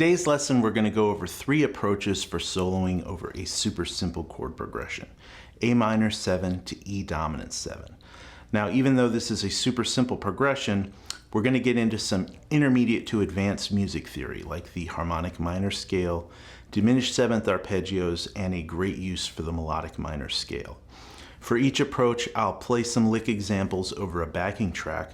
today's lesson, we're going to go over 3 approaches for soloing over a super simple chord progression, A minor 7 to E dominant 7. Now, even though this is a super simple progression, we're going to get into some intermediate to advanced music theory, like the harmonic minor scale, diminished 7th arpeggios, and a great use for the melodic minor scale. For each approach, I'll play some lick examples over a backing track.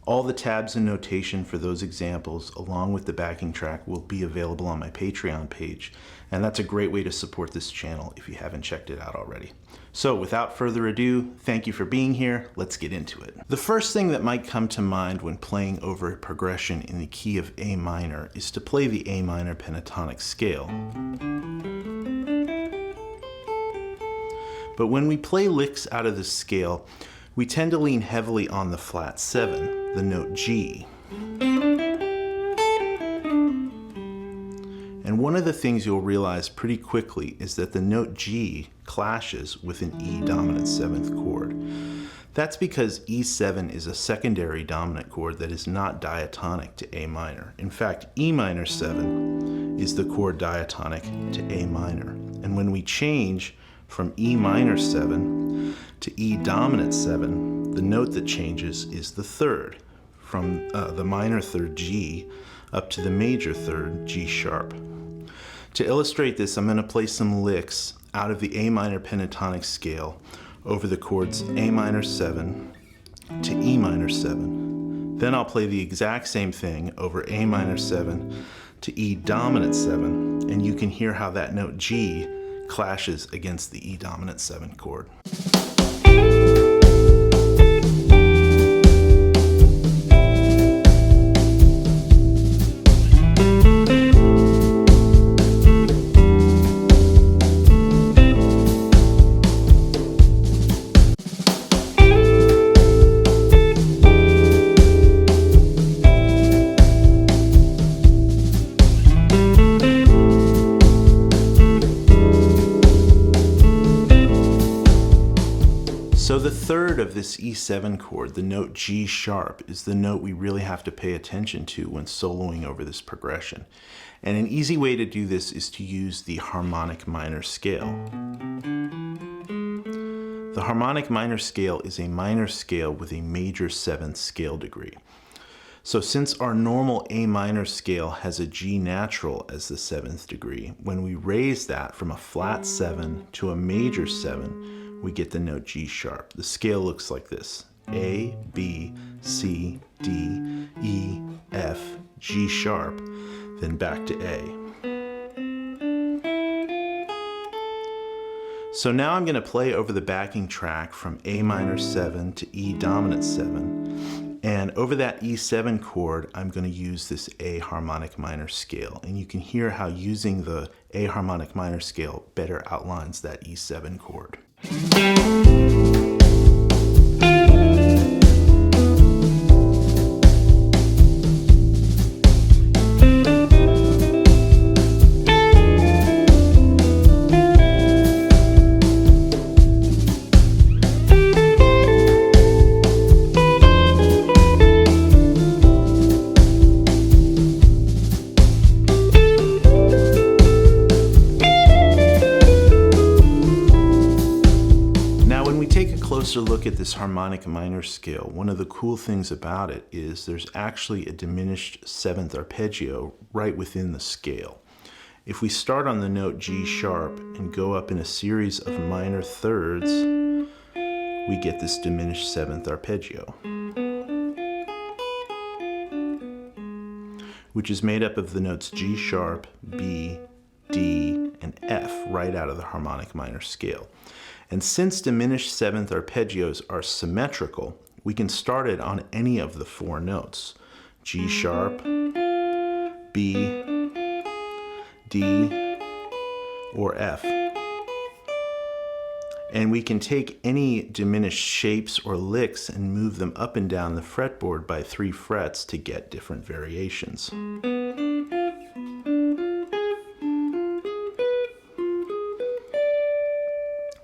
All the tabs and notation for those examples, along with the backing track, will be available on my Patreon page, and that's a great way to support this channel if you haven't checked it out already. So without further ado, thank you for being here. Let's get into it. The first thing that might come to mind when playing over a progression in the key of A minor is to play the A minor pentatonic scale. But when we play licks out of this scale, we tend to lean heavily on the flat 7, the note G. And one of the things you'll realize pretty quickly is that the note G clashes with an E dominant 7th chord. That's because E7 is a secondary dominant chord that is not diatonic to A minor. In fact, E minor 7 is the chord diatonic to A minor. And when we change from E minor 7 to E dominant 7, the note that changes is the third, from the minor third G up to the major third G sharp. To illustrate this, I'm going to play some licks out of the A minor pentatonic scale over the chords A minor 7 to E minor 7. Then I'll play the exact same thing over A minor 7 to E dominant 7, and you can hear how that note G clashes against the E dominant 7 chord. So the third of this E7 chord, the note G sharp, is the note we really have to pay attention to when soloing over this progression. And an easy way to do this is to use the harmonic minor scale. The harmonic minor scale is a minor scale with a major 7th scale degree. So since our normal A minor scale has a G natural as the 7th degree, when we raise that from a flat 7 to a major 7, we get the note G sharp. The scale looks like this: A, B, C, D, E, F, G sharp, then back to A. So now I'm going to play over the backing track from A minor 7 to E dominant 7. And over that E7 chord, I'm going to use this A harmonic minor scale. And you can hear how using the A harmonic minor scale better outlines that E7 chord. Closer look at this harmonic minor scale, one of the cool things about it is there's actually a diminished 7th arpeggio right within the scale. If we start on the note G sharp and go up in a series of minor thirds, we get this diminished 7th arpeggio, which is made up of the notes G sharp, B, D, and F right out of the harmonic minor scale. And since diminished 7th arpeggios are symmetrical, we can start it on any of the 4 notes: G sharp, B, D, or F. And we can take any diminished shapes or licks and move them up and down the fretboard by 3 frets to get different variations.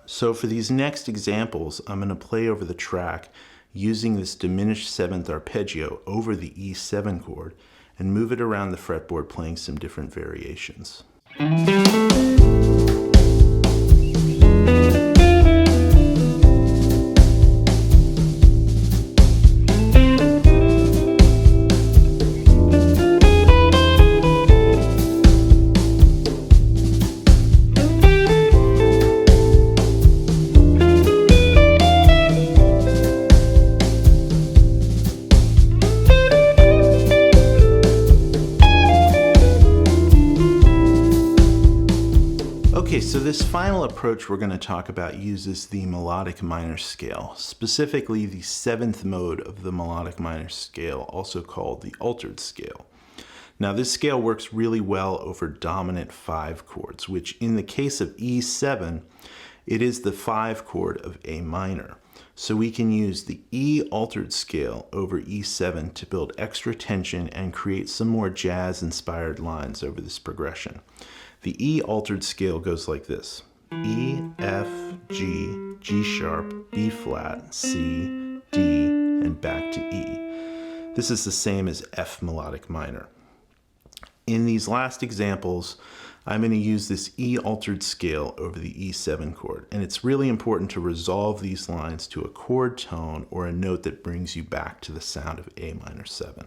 So for these next examples, I'm going to play over the track using this diminished 7th arpeggio over the E7 chord, and move it around the fretboard playing some different variations. Okay, so this final approach we're going to talk about uses the melodic minor scale, specifically the 7th mode of the melodic minor scale, also called the altered scale. Now this scale works really well over dominant 5 chords, which in the case of E7, it is the 5 chord of A minor. So we can use the E altered scale over E7 to build extra tension and create some more jazz-inspired lines over this progression. The E altered scale goes like this: E, F, G, G sharp, B flat, C, D, and back to E. This is the same as F melodic minor. In these last examples, I'm going to use this E altered scale over the E7 chord, and it's really important to resolve these lines to a chord tone or a note that brings you back to the sound of A minor 7.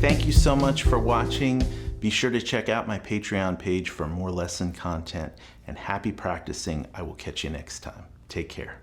Thank you so much for watching. Be sure to check out my Patreon page for more lesson content, and happy practicing. I will catch you next time. Take care.